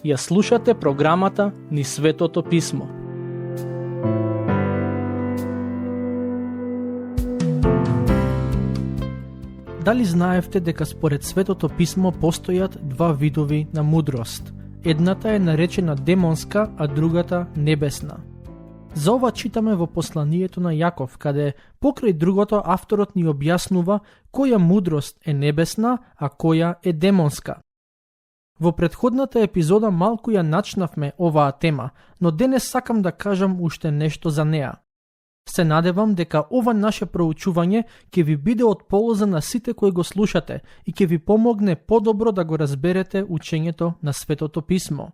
Ја слушате програмата Низ Светото Писмо. Дали знаевте дека според Светото Писмо постојат два видови на мудрост? Едната е наречена демонска, а другата небесна. За ова читаме во посланието на Јаков, каде покрај другото авторот ни објаснува која мудрост е небесна, а која е демонска. Во претходната епизода малку ја начнавме оваа тема, но денес сакам да кажам уште нешто за неа. Се надевам дека ова наше проучување ќе ви биде од полза на сите кои го слушате и ќе ви помогне подобро да го разберете учењето на Светото Писмо.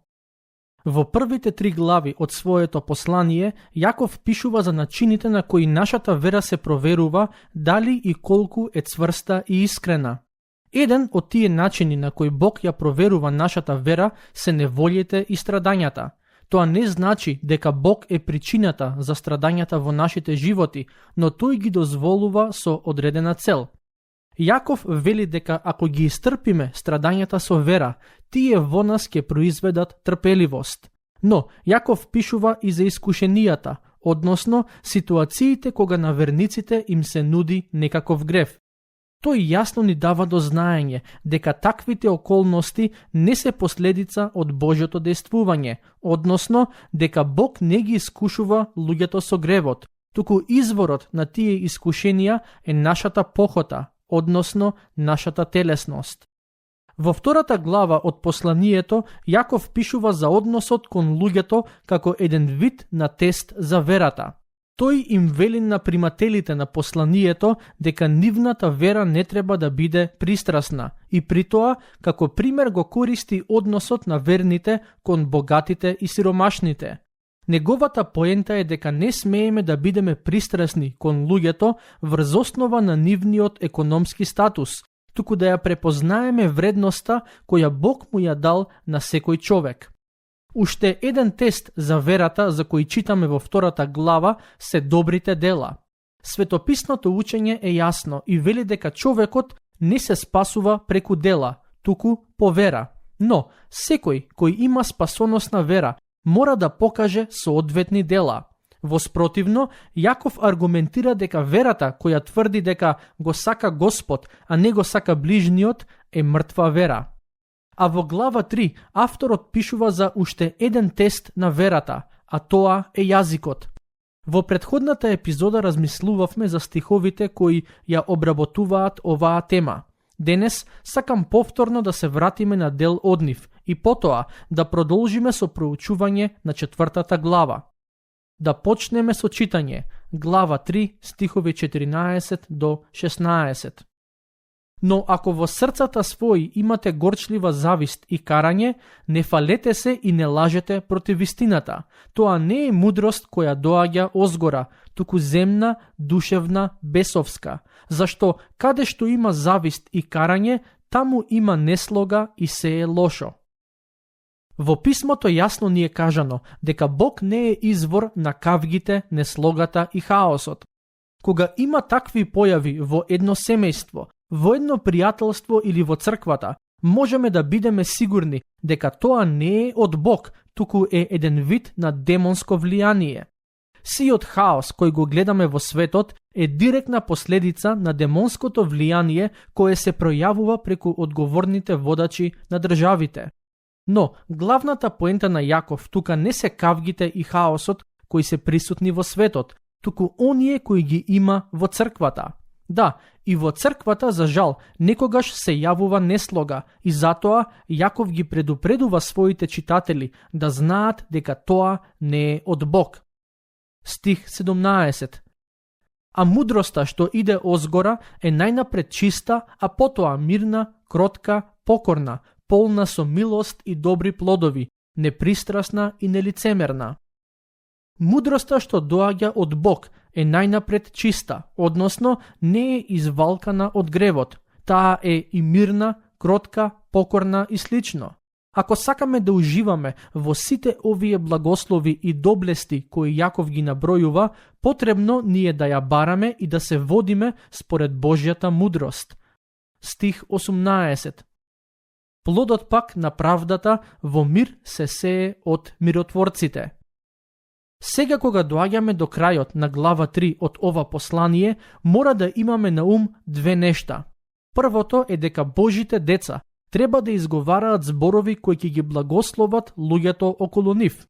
Во првите 3 глави од своето послание, Јаков пишува за начините на кои нашата вера се проверува дали и колку е цврста и искрена. Еден од тие начини на кои Бог ја проверува нашата вера се неволите и страдањата. Тоа не значи дека Бог е причината за страдањата во нашите животи, но тој ги дозволува со одредена цел. Јаков вели дека ако ги истрпиме страдањата со вера, тие во нас ќе произведат трпеливост. Но Јаков пишува и за искушенијата, односно ситуациите кога на верниците им се нуди некаков грев. Тој јасно ни дава до знаење дека таквите околности не се последица од Божјото дејствување, односно дека Бог не ги искушува луѓето со гревот, туку изворот на тие искушенија е нашата похота, односно нашата телесност. Во втората глава од посланието, Јаков пишува за односот кон луѓето како еден вид на тест за верата. Тој им вели на примателите на посланието дека нивната вера не треба да биде пристрасна и при тоа како пример го користи односот на верните кон богатите и сиромашните. Неговата поента е дека не смееме да бидеме пристрасни кон луѓето врз основа на нивниот економски статус, туку да ја препознаеме вредноста која Бог му ја дал на секој човек. Уште еден тест за верата за кој читаме во втората глава се добрите дела. Светописното учење е јасно и вели дека човекот не се спасува преку дела, туку по вера. Но секој кој има спасоносна вера мора да покаже соодветни дела. Воспротивно, Јаков аргументира дека верата која тврди дека го сака Господ, а не го сака ближниот, е мртва вера. А во глава 3 авторот пишува за уште еден тест на верата, а тоа е јазикот. Во претходната епизода размислувавме за стиховите кои ја обработуваат оваа тема. Денес сакам повторно да се вратиме на дел од нив и потоа да продолжиме со проучување на 4 глава. Да почнеме со читање, глава 3, стихови 14 до 16. Но ако во срцата своји имате горчлива завист и карање, не фалете се и не лажете против вистината. Тоа не е мудрост која доаѓа озгора, туку земна, душевна, бесовска. Зашто каде што има завист и карање, таму има неслога и се е лошо. Во писмото јасно ни е кажано дека Бог не е извор на кавгите, неслогата и хаосот. Кога има такви појави во едно семејство, во едно пријателство или во црквата, можеме да бидеме сигурни дека тоа не е од Бог, туку е еден вид на демонско влијание. Сиот хаос кој го гледаме во светот е директна последица на демонското влијание кое се пројавува преку одговорните водачи на државите. Но главната поента на Јаков тука не се кавгите и хаосот кои се присутни во светот, туку оние кои ги има во црквата. Да, и во црквата, за жал, некогаш се јавува неслога и затоа Јаков ги предупредува своите читатели да знаат дека тоа не е од Бог. Стих 17. А мудроста што иде озгора е најнапред чиста, а потоа мирна, кротка, покорна, полна со милост и добри плодови, непристрасна и нелицемерна. Мудроста што доаѓа од Бог е најнапред чиста, односно не е извалкана од гревот. Таа е и мирна, кротка, покорна и слично. Ако сакаме да уживаме во сите овие благослови и доблести кои Јаков ги набројува, потребно ни е да ја бараме и да се водиме според Божјата мудрост. Стих 18. Плодот пак на правдата во мир се сее од миротворците. Сега кога доаѓаме до крајот на глава 3 од ова послание, мора да имаме на ум две нешта. Првото е дека Божите деца треба да изговараат зборови кои ќе ги благословат луѓето околу нив.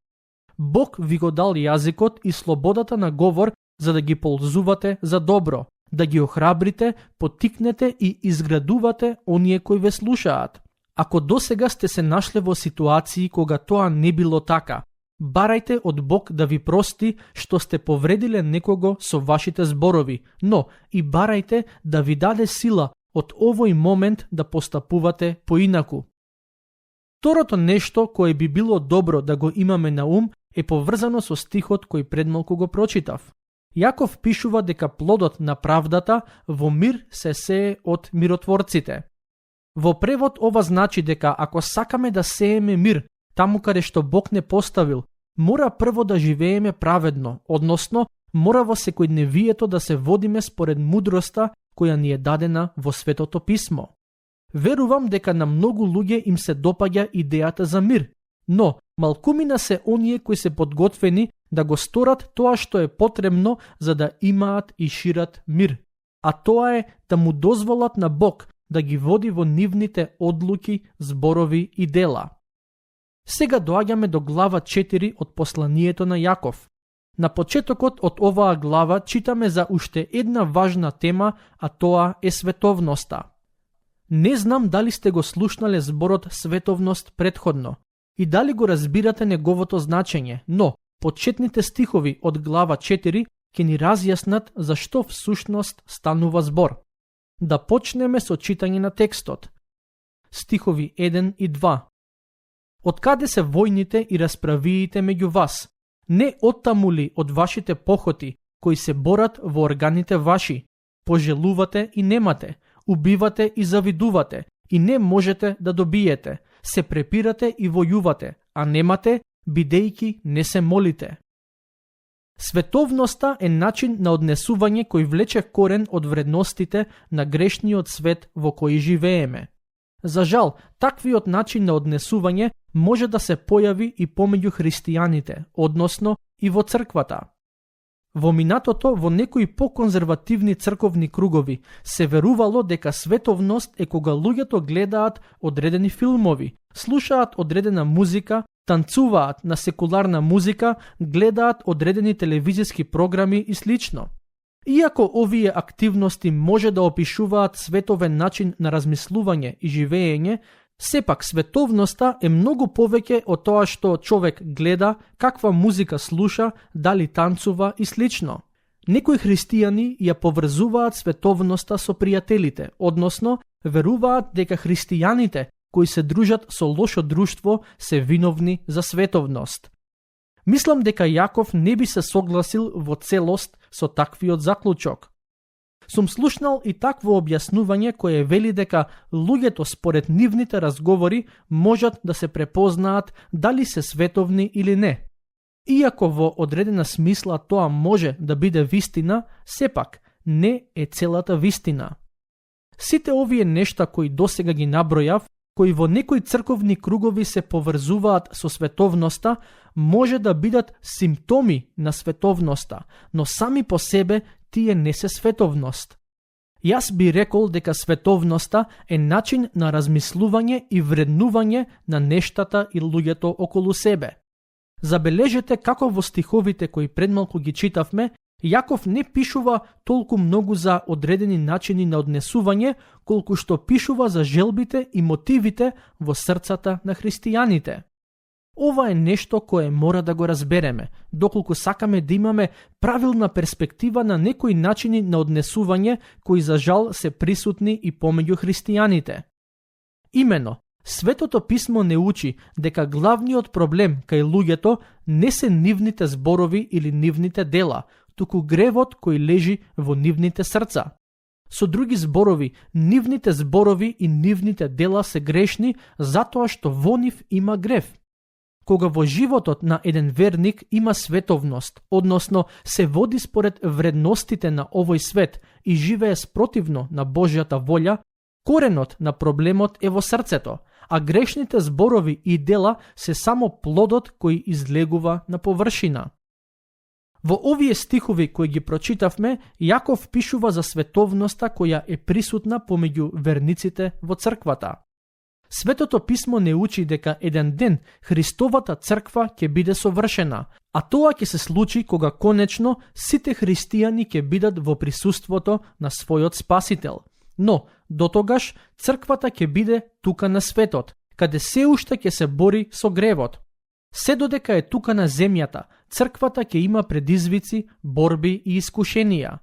Бог ви го дал јазикот и слободата на говор за да ги ползувате за добро, да ги охрабрите, поттикнете и изградувате оние кои ве слушаат. Ако досега сте се нашле во ситуации кога тоа не било така, барајте од Бог да ви прости што сте повредиле некого со вашите зборови, но и барајте да ви даде сила од овој момент да постапувате поинаку. Второто нешто кое би било добро да го имаме на ум е поврзано со стихот кој предмалку го прочитав. Јаков пишува дека плодот на правдата во мир се сее од миротворците. Во превод ова значи дека ако сакаме да сееме мир таму каде што Бог не поставил, мора прво да живееме праведно, односно мора во секојдневието да се водиме според мудроста која ни е дадена во Светото Писмо. Верувам дека на многу луѓе им се допаѓа идејата за мир, но малкумина се оние кои се подготвени да го сторат тоа што е потребно за да имаат и шират мир, а тоа е да му дозволат на Бог да ги води во нивните одлуки, зборови и дела. Сега доаѓаме до глава 4 од посланието на Јаков. На почетокот од оваа глава читаме за уште една важна тема, а тоа е световноста. Не знам дали сте го слушнале зборот световност предходно и дали го разбирате неговото значење, но почетните стихови од глава 4 ќе ни разјаснат за што всушност станува збор. Да почнеме со читање на текстот. Стихови 1 и 2. Откаде се војните и расправиите меѓу вас? Не оттаму ли од вашите похоти, кои се борат во органите ваши? Пожелувате и немате, убивате и завидувате, и не можете да добиете, се препирате и војувате, а немате, бидејќи не се молите. Световноста е начин на однесување кој влече корен од вредностите на грешниот свет во кој живееме. За жал, таквиот начин на однесување може да се појави и помеѓу христијаните, односно и во црквата. Во минатото, во некои поконзервативни црковни кругови, се верувало дека световност е кога луѓето гледаат одредени филмови, слушаат одредена музика, танцуваат на секуларна музика, гледаат одредени телевизиски програми и слично. Иако овие активности може да опишуваат световен начин на размислување и живеење, сепак световноста е многу повеќе од тоа што човек гледа, каква музика слуша, дали танцува и слично. Некои христијани ја поврзуваат световноста со пријателите, односно веруваат дека христијаните кои се дружат со лошо друштво се виновни за световност. Мислам дека Јаков не би се согласил во целост со таквиот заклучок. Сум слушнал и такво објаснување кое вели дека луѓето според нивните разговори можат да се препознаат дали се световни или не. Иако во одредена смисла тоа може да биде вистина, сепак не е целата вистина. Сите овие нешта кои досега ги набројав, кои во некои црковни кругови се поврзуваат со световноста, може да бидат симптоми на световноста, но сами по себе тие не се световност. Јас би рекол дека световноста е начин на размислување и вреднување на нештата и луѓето околу себе. Забележете како во стиховите кои предмалку ги читавме, Јаков не пишува толку многу за одредени начини на однесување, колку што пишува за желбите и мотивите во срцата на христијаните. Ова е нешто кое мора да го разбереме, доколку сакаме да имаме правилна перспектива на некои начини на однесување кои за жал се присутни и помеѓу христијаните. Имено, Светото Писмо не учи дека главниот проблем кај луѓето не се нивните зборови или нивните дела, туку гревот кој лежи во нивните срца. Со други зборови, нивните зборови и нивните дела се грешни затоа што во нив има грев. Кога во животот на еден верник има световност, односно се води според вредностите на овој свет и живее спротивно на Божјата волја, коренот на проблемот е во срцето, а грешните зборови и дела се само плодот кој излегува на површина. Во овие стихови кои ги прочитавме, Јаков пишува за световноста која е присутна помеѓу верниците во црквата. Светото писмо не учи дека еден ден Христовата црква ќе биде совршена, а тоа ќе се случи кога конечно сите христијани ќе бидат во присуството на својот Спасител. Но, дотогаш, црквата ќе биде тука на светот, каде се уште ќе се бори со гревот. Се додека е тука на земјата, црквата ќе има предизвици, борби и искушенија.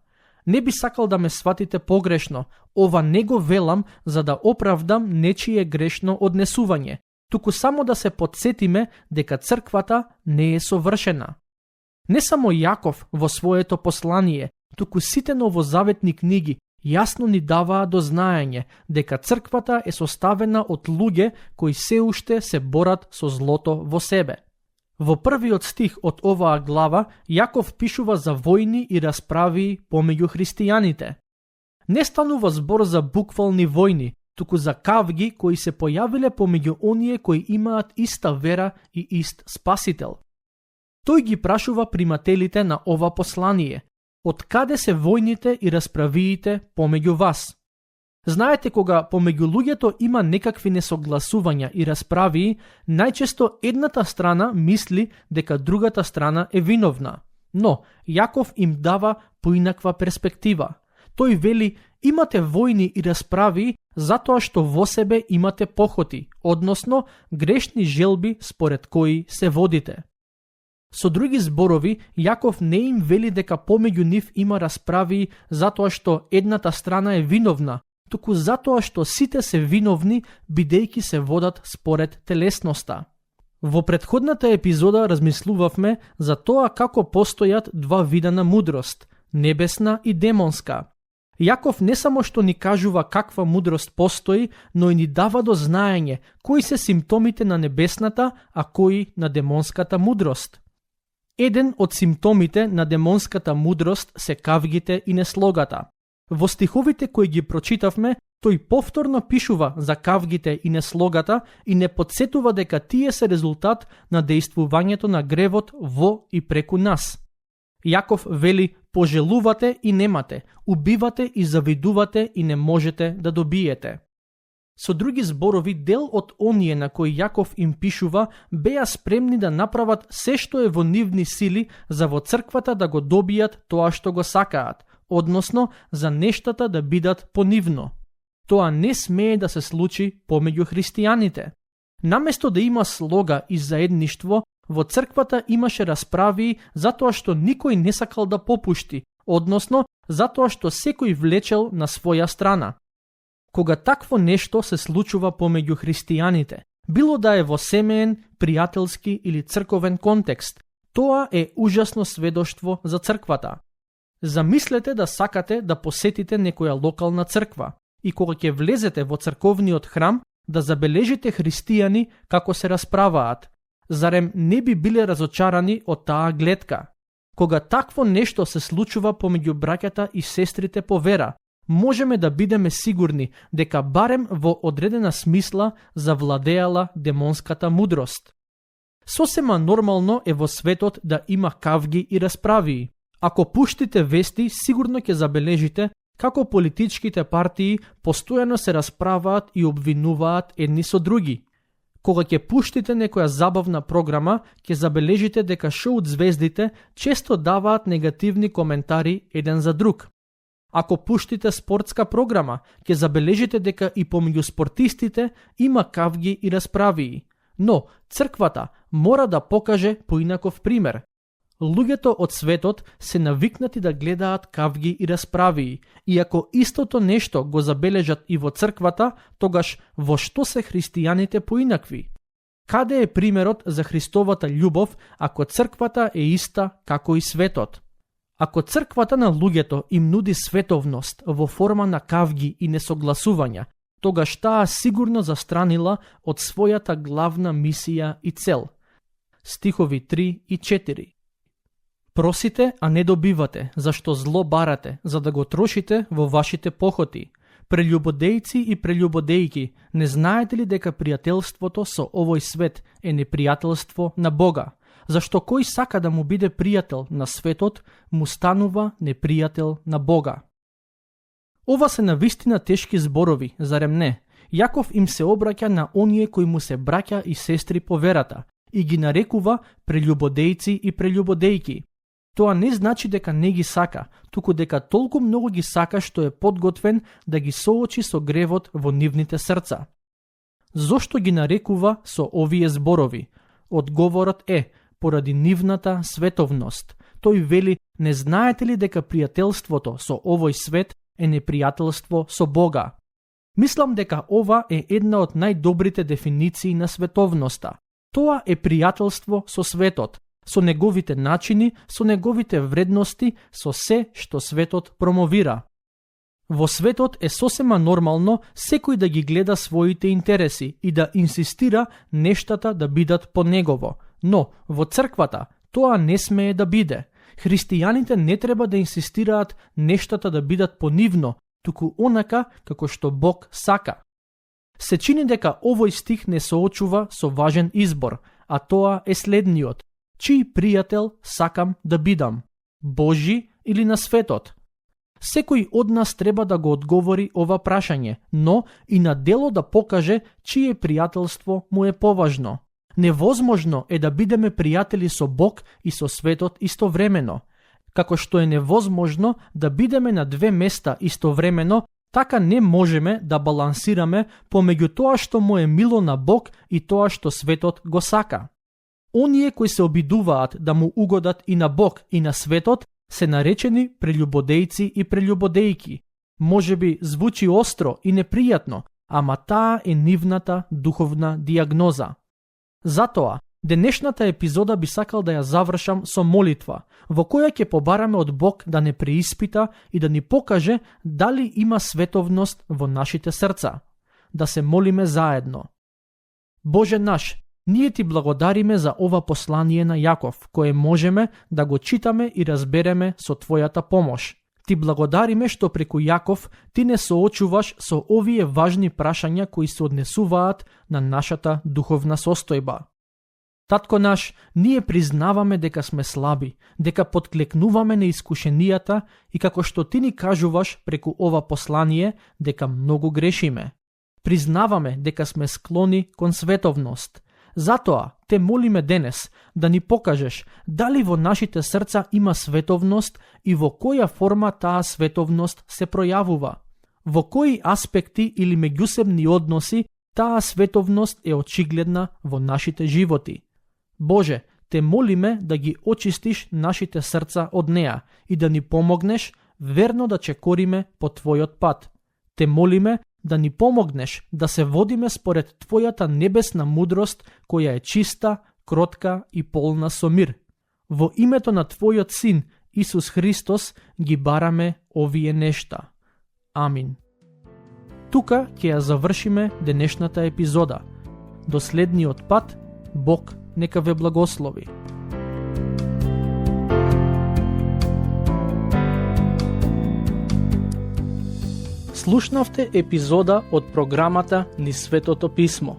Не би сакал да ме сватите погрешно, ова не го велам за да оправдам нечие грешно однесување, туку само да се подсетиме дека црквата не е совршена. Не само Јаков во своето послание, туку сите новозаветни книги јасно ни даваа до знаење дека црквата е составена од луѓе кои се уште се борат со злото во себе. Во првиот стих од оваа глава, Јаков пишува за војни и расправи помеѓу христијаните. Не станува збор за буквални војни, туку за кавги кои се појавиле помеѓу оние кои имаат иста вера и ист Спасител. Тој ги прашува примателите на ова послание: од каде се војните и расправиите помеѓу вас? Знаете, кога помеѓу луѓето има некакви несогласувања и расправии, најчесто едната страна мисли дека другата страна е виновна. Но Јаков им дава поинаква перспектива. Тој вели: имате војни и расправии затоа што во себе имате похоти, односно грешни желби според кои се водите. Со други зборови, Јаков не им вели дека помеѓу нив има расправии затоа што едната страна е виновна, туку затоа што сите се виновни бидејќи се водат според телесноста. Во претходната епизода размислувавме за тоа како постојат два вида на мудрост, небесна и демонска. Јаков не само што ни кажува каква мудрост постои, но и ни дава до знаење кои се симптомите на небесната, а кои на демонската мудрост. Еден од симптомите на демонската мудрост се кавгите и неслогата. Во стиховите кои ги прочитавме, тој повторно пишува за кавгите и неслогата и не подсетува дека тие се резултат на дејствувањето на гревот во и преку нас. Јаков вели: пожелувате и немате, убивате и завидувате и не можете да добиете. Со други зборови, дел од оние на кои Јаков им пишува беа спремни да направат се што е во нивни сили за во црквата да го добијат тоа што го сакаат, односно за нештата да бидат понивно. Тоа не смее да се случи помеѓу христијаните. Наместо да има слога и заедништво, во црквата имаше расправии затоа што никој не сакал да попушти, односно затоа што секој влечел на своја страна. Кога такво нешто се случува помеѓу христијаните, било да е во семеен, пријателски или црковен контекст, тоа е ужасно сведоштво за црквата. Замислете да сакате да посетите некоја локална црква и кога ќе влезете во црковниот храм да забележите христијани како се расправаат. Зарем не би биле разочарани од таа гледка? Кога такво нешто се случува помеѓу браќата и сестрите по вера, можеме да бидеме сигурни дека барем во одредена смисла завладеала демонската мудрост. Сосема нормално е во светот да има кавги и расправии. Ако пуштите вести, сигурно ќе забележите како политичките партии постојано се расправаат и обвинуваат едни со други. Кога ќе пуштите некоја забавна програма, ќе забележите дека шоут звездите често даваат негативни коментари еден за друг. Ако пуштите спортска програма, ќе забележите дека и помеѓу спортистите има кавги и расправии. Но црквата мора да покаже поинаков пример. Луѓето од светот се навикнати да гледаат кавги и расправии, и ако истото нешто го забележат и во црквата, тогаш во што се христијаните поинакви? Каде е примерот за Христовата љубов ако црквата е иста како и светот? Ако црквата на луѓето им нуди световност во форма на кавги и несогласувања, тогаш таа сигурно застранила од својата главна мисија и цел. Стихови 3 и 4. Просите, а не добивате, зашто зло барате, за да го трошите во вашите похоти. Прелюбодејци и прелюбодејки, не знаете ли дека пријателството со овој свет е непријателство на Бога? Зашто кој сака да му биде пријател на светот, му станува непријател на Бога. Ова се навистина тешки зборови, зарем не? Јаков им се обраќа на оние кои му се браќа и сестри по верата и ги нарекува прелюбодејци и прелюбодејки. Тоа не значи дека не ги сака, туку дека толку многу ги сака што е подготвен да ги соочи со гревот во нивните срца. Зошто ги нарекува со овие зборови? Одговорот е поради нивната световност. Тој вели, не знаете ли дека пријателството со овој свет е непријателство со Бога? Мислам дека ова е една од најдобрите дефиниции на световноста. Тоа е пријателство со светот, со неговите начини, со неговите вредности, со се што светот промовира. Во светот е сосема нормално секој да ги гледа своите интереси и да инсистира нештата да бидат по негово, но во црквата тоа не смее да биде. Христијаните не треба да инсистираат нештата да бидат по нивно, туку онака како што Бог сака. Се чини дека овој стих не соочува со важен избор, а тоа е следниот. Чиј пријател сакам да бидам? Божи или на светот? Секој од нас треба да го одговори ова прашање, но и на дело да покаже чие пријателство му е поважно. Невозможно е да бидеме пријатели со Бог и со светот истовремено. Како што е невозможно да бидеме на две места истовремено, така не можеме да балансираме помеѓу тоа што му е мило на Бог и тоа што светот го сака. Оние кои се обидуваат да му угодат и на Бог и на светот се наречени прелюбодејци и прелюбодејки. Можеби звучи остро и непријатно, ама таа е нивната духовна дијагноза. Затоа, денешната епизода би сакал да ја завршам со молитва, во која ќе побараме од Бог да не преиспита и да ни покаже дали има световност во нашите срца. Да се молиме заедно. Боже наш, ние ти благодариме за ова послание на Јаков, кое можеме да го читаме и разбереме со твојата помош. Ти благодариме што преку Јаков ти не соочуваш со овие важни прашања кои се однесуваат на нашата духовна состојба. Татко наш, ние признаваме дека сме слаби, дека подклекнуваме на искушенијата и како што ти ни кажуваш преку ова послание, дека многу грешиме. Признаваме дека сме склони кон световност. Затоа те молиме денес да ни покажеш дали во нашите срца има световност и во која форма таа световност се пројавува. Во кои аспекти или меѓусебни односи таа световност е очигледна во нашите животи. Боже, те молиме да ги очистиш нашите срца од неа и да ни помогнеш верно да чекориме по Твојот пат. Те молиме да ни помогнеш да се водиме според Твојата небесна мудрост, која е чиста, кротка и полна со мир. Во името на Твојот Син, Исус Христос, ги бараме овие нешта. Амин. Тука ќе ја завршиме денешната епизода. До следниот пат, Бог нека ве благослови. Слушнавте епизода од програмата Низ Светото Писмо.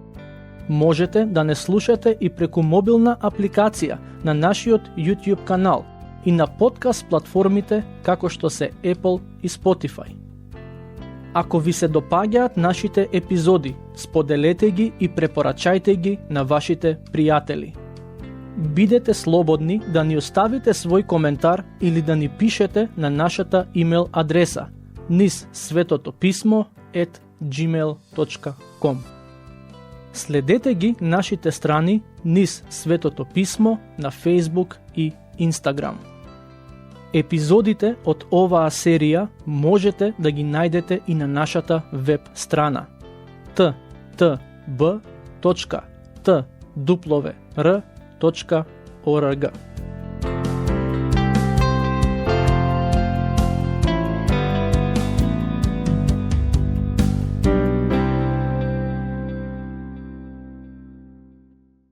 Можете да не слушате и преку мобилна апликација на нашиот YouTube канал и на подкаст платформите како што се Apple и Spotify. Ако ви се допаѓаат нашите епизоди, споделете ги и препорачајте ги на вашите пријатели. Бидете слободни да ни оставите свој коментар или да ни пишете на нашата имейл адреса nizsvetotopисmo@gmail.com. Следете ги нашите страни Низ Светото Писмо на Facebook и Instagram. Епизодите од оваа серија можете да ги најдете и на нашата веб страна ttb.twr.org.